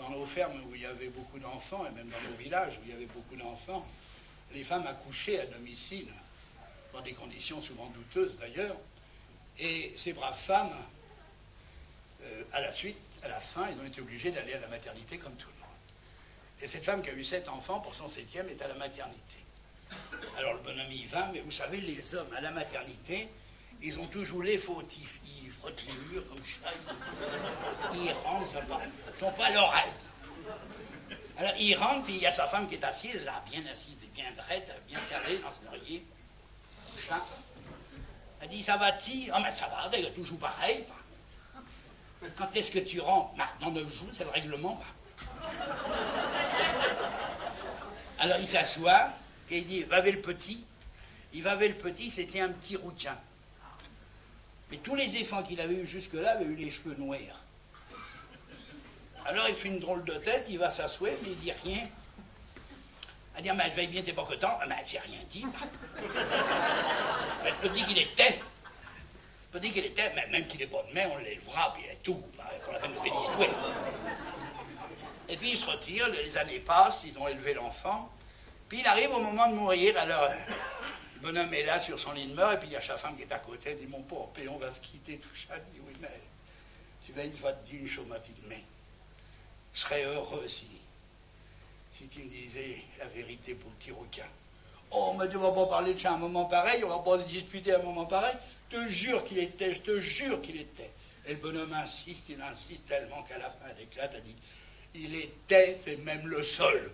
dans nos fermes où il y avait beaucoup d'enfants, et même dans nos villages où il y avait beaucoup d'enfants, les femmes accouchaient à domicile, dans des conditions souvent douteuses d'ailleurs, et ces braves femmes, à la fin, ils ont été obligés d'aller à la maternité comme tout le monde. Et cette femme qui a eu 7 enfants, pour son 7e, est à la maternité. Alors le bonhomme y va, mais vous savez, les hommes à la maternité, ils ont toujours les fautifs. Ils frottent les murs comme ça, ils rentrent, ça va. Ils ne sont pas à leur aise. Alors il rentre, puis il y a sa femme qui est assise, là, bien assise, bien droite, bien calée dans son oreiller. Ça. Elle dit, ça va-t-il? Ah, mais ça va, c'est toujours pareil. Quand est-ce que tu rentres? Bah, dans 9 jours, c'est le règlement. Bah. Alors il s'assoit, et il dit, va vers le petit. Il va vers le petit, c'était un petit rouquin. Mais tous les enfants qu'il avait eu jusque-là avaient eu les cheveux noirs. Alors il fait une drôle de tête, il va s'asseoir, mais il dit rien. Elle dit, mais veille bien, t'es pas content? Mais j'ai rien dit. Elle peut dire qu'il était. Peut dire qu'il était, même qu'il n'est pas de main, on l'élevera, puis tout, pour la peine de faire l'histoire. Et puis il se retire, les années passent, ils ont élevé l'enfant, puis il arrive au moment de mourir, alors le bonhomme est là sur son lit de mort, et puis il y a sa femme qui est à côté, elle dit, mon pauvre père, on va se quitter, tout ça. Il dit, oui, mais tu vas une fois te dire une chose, ma petite main. Je serais heureux si tu me disais la vérité pour le petit rouquin. Oh, mais tu ne vas pas parler de ça à un moment pareil, on va pas se disputer à un moment pareil. Je te jure qu'il était, je te jure qu'il était. Et le bonhomme insiste, il insiste tellement qu'à la fin, elle éclate, elle dit, il était, c'est même le sol.